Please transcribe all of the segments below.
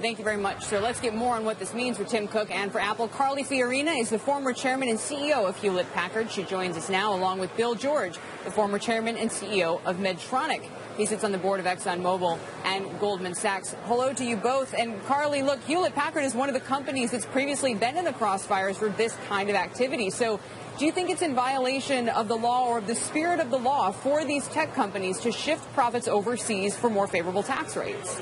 Thank you very much, sir. Let's get more on what this means for Tim Cook and for Apple. Carly Fiorina is the former chairman and CEO of Hewlett-Packard. She joins us now along with Bill George, the former chairman and CEO of Medtronic. He sits on the board of ExxonMobil and Goldman Sachs. Hello to you both. And Carly, look, Hewlett-Packard is one of the companies that's previously been in the crossfires for this kind of activity. So do you think it's in violation of the law or of the spirit of the law for these tech companies to shift profits overseas for more favorable tax rates?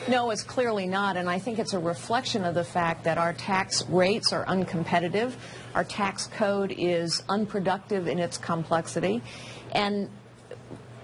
No, it's clearly not, and I think it's a reflection of the fact that our tax rates are uncompetitive, our tax code is unproductive in its complexity, and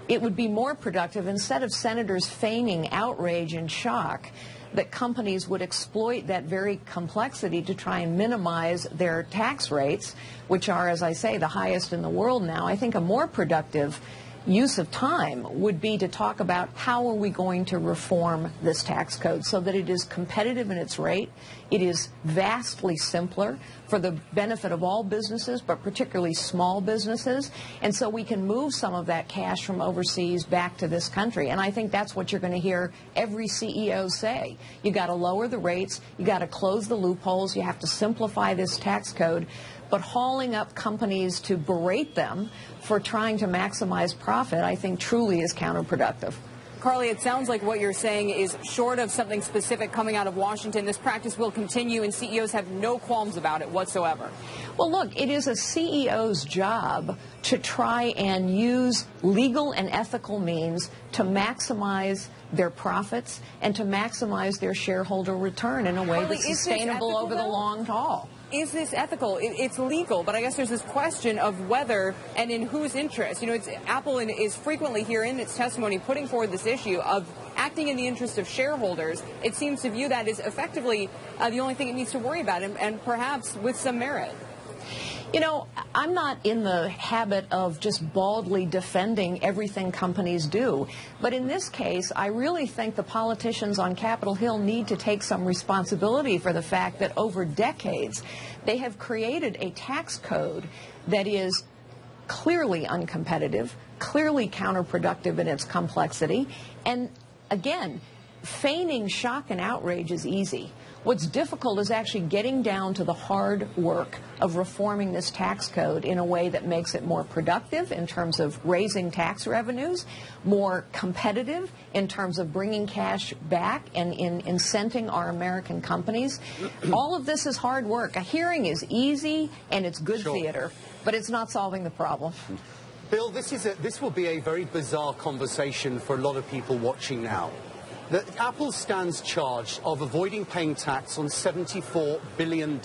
it would be more productive, instead of senators feigning outrage and shock, that companies would exploit that very complexity to try and minimize their tax rates, which are, as I say, the highest in the world now. I think a more productive use of time would be to talk about how are we going to reform this tax code so that it is competitive in its rate, it is vastly simpler for the benefit of all businesses, but particularly small businesses, and so we can move some of that cash from overseas back to this country. And I think that's what you're going to hear every CEO say. You got to lower the rates, you got to close the loopholes, you have to simplify this tax code. But hauling up companies to berate them for trying to maximize profit, I think, truly is counterproductive. Carly, it sounds like what you're saying is, short of something specific coming out of Washington, this practice will continue and CEOs have no qualms about it whatsoever. Well, look, it is a CEO's job to try and use legal and ethical means to maximize their profits and to maximize their shareholder return in a way that's sustainable over the long haul. Is this ethical? It's legal, but I guess there's this question of whether and in whose interest. You know, Apple is frequently here in its testimony putting forward this issue of acting in the interest of shareholders. It seems to view that as effectively the only thing it needs to worry about, and perhaps with some merit. You know, I'm not in the habit of just baldly defending everything companies do. But in this case, I really think the politicians on Capitol Hill need to take some responsibility for the fact that over decades, they have created a tax code that is clearly uncompetitive, clearly counterproductive in its complexity. And again, feigning shock and outrage is easy. What's difficult is actually getting down to the hard work of reforming this tax code in a way that makes it more productive in terms of raising tax revenues, more competitive in terms of bringing cash back and in incenting our American companies. All of this is hard work. A hearing is easy and it's good theater, but it's not solving the problem. Bill, this will be a very bizarre conversation for a lot of people watching now. Apple stands charged of avoiding paying tax on $74 billion.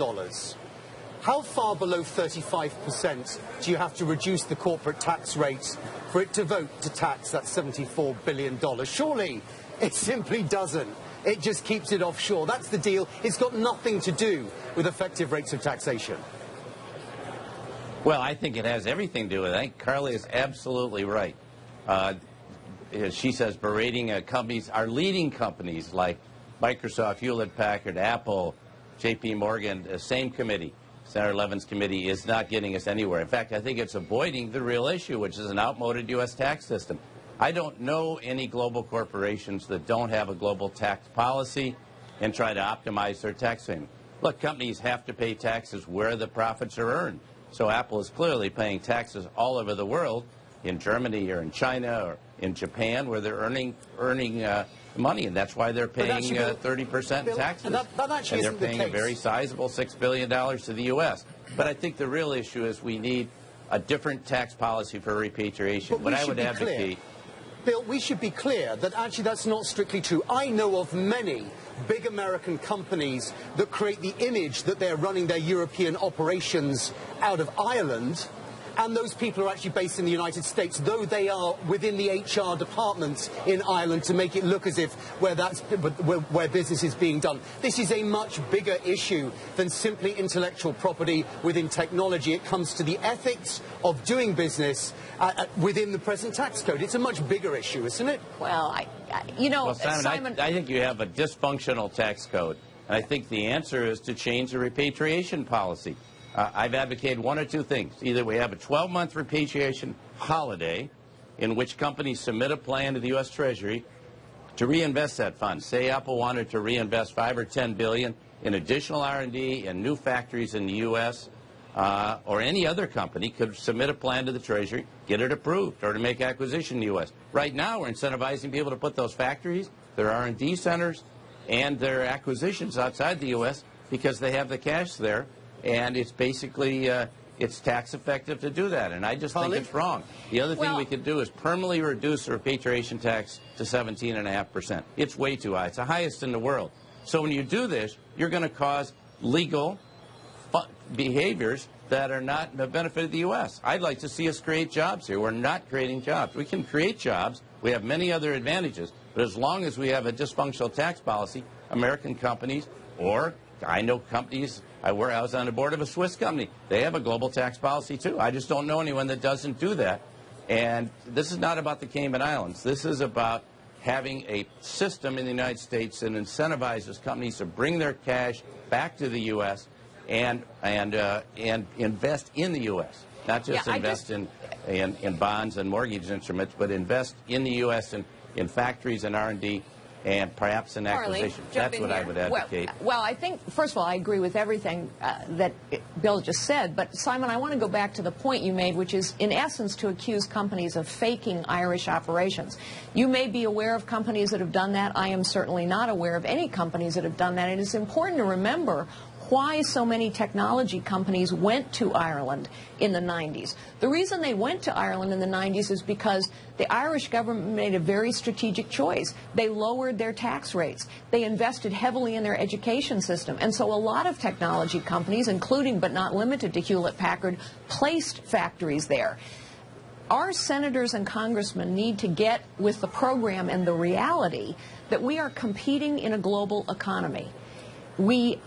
How far below 35% do you have to reduce the corporate tax rates for it to vote to tax that $74 billion? Surely it simply doesn't. It just keeps it offshore. That's the deal. It's got nothing to do with effective rates of taxation. Well, I think it has everything to do with it. I think Carly is absolutely right. She says berating companies, our leading companies like Microsoft, Hewlett-Packard, Apple, J.P. Morgan, the same committee, Senator Levin's committee, is not getting us anywhere. In fact, I think it's avoiding the real issue, which is an outmoded U.S. tax system. I don't know any global corporations that don't have a global tax policy and try to optimize their tax payment. Look, companies have to pay taxes where the profits are earned. So Apple is clearly paying taxes all over the world, in Germany or in China or in Japan, where they're earning money, and that's why they're paying 30% taxes. And they're paying a very sizable $6 billion to the U.S. But I think the real issue is we need a different tax policy for repatriation. What I would advocate... Bill, we should be clear that actually that's not strictly true. I know of many big American companies that create the image that they're running their European operations out of Ireland, and those people are actually based in the United States, though they are within the HR department in Ireland to make it look as if where business is being done. This is a much bigger issue than simply intellectual property within technology. It comes to the ethics of doing business within the present tax code. It's a much bigger issue, isn't it? Well, Simon, I think you have a dysfunctional tax code, and I think the answer is to change the repatriation policy. I've advocated one or two things. Either we have a 12-month repatriation holiday in which companies submit a plan to the U.S. Treasury to reinvest that fund. Say Apple wanted to reinvest $5 or $10 billion in additional R&D and new factories in the U.S., or any other company could submit a plan to the Treasury, get it approved, or to make acquisition in the U.S. Right now, we're incentivizing people to put those factories, their R&D centers, and their acquisitions outside the U.S. because they have the cash there, and it's basically it's tax effective to do that, and I just think it's wrong. The other thing we could do is permanently reduce the repatriation tax to 17.5%. It's way too high. It's the highest in the world. So when you do this, you're going to cause legal behaviors that are not in the benefit of the U.S. I'd like to see us create jobs here. We're not creating jobs. We can create jobs. We have many other advantages. But as long as we have a dysfunctional tax policy, American companies, or I know companies, I was on the board of a Swiss company. They have a global tax policy, too. I just don't know anyone that doesn't do that. And this is not about the Cayman Islands. This is about having a system in the United States that incentivizes companies to bring their cash back to the U.S. and invest in the U.S., not just invest in bonds and mortgage instruments, but invest in the U.S. in factories and R&D and perhaps in acquisitions. That's what I would advocate. Well, I think, first of all, I agree with everything that Bill just said. But, Simon, I want to go back to the point you made, which is, in essence, to accuse companies of faking Irish operations. You may be aware of companies that have done that. I am certainly not aware of any companies that have done that. And it's important to remember why so many technology companies went to Ireland in the 90s. The reason they went to Ireland in the 90s is because the Irish government made a very strategic choice. They lowered their tax rates. They invested heavily in their education system. And so a lot of technology companies, including but not limited to Hewlett-Packard, placed factories there. Our senators and congressmen need to get with the program and the reality that we are competing in a global economy.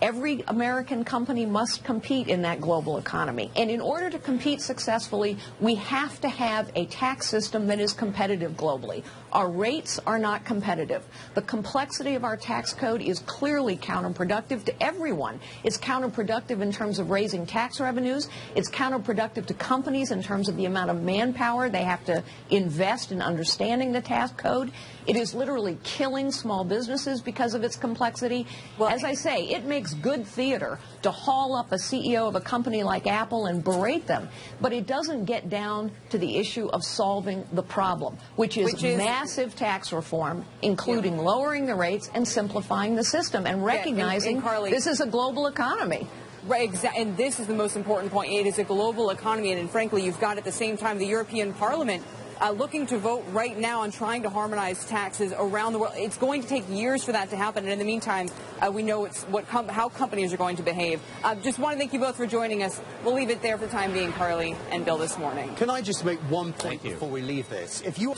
Every American company must compete in that global economy. And in order to compete successfully, we have to have a tax system that is competitive globally. Our rates are not competitive. The complexity of our tax code is clearly counterproductive to everyone. It's counterproductive in terms of raising tax revenues. It's counterproductive to companies in terms of the amount of manpower they have to invest in understanding the tax code. It is literally killing small businesses because of its complexity. Well, as I say, it makes good theater to haul up a CEO of a company like Apple and berate them, but it doesn't get down to the issue of solving the problem, which is massive tax reform, including lowering the rates and simplifying the system and recognizing this is a global economy. Right, and this is the most important point. It is a global economy, and frankly, you've got at the same time the European Parliament looking to vote right now on trying to harmonize taxes around the world. It's going to take years for that to happen, and in the meantime, we know how companies are going to behave. Just want to thank you both for joining us. We'll leave it there for the time being, Carly and Bill, this morning. Can I just make one point before we leave this? If you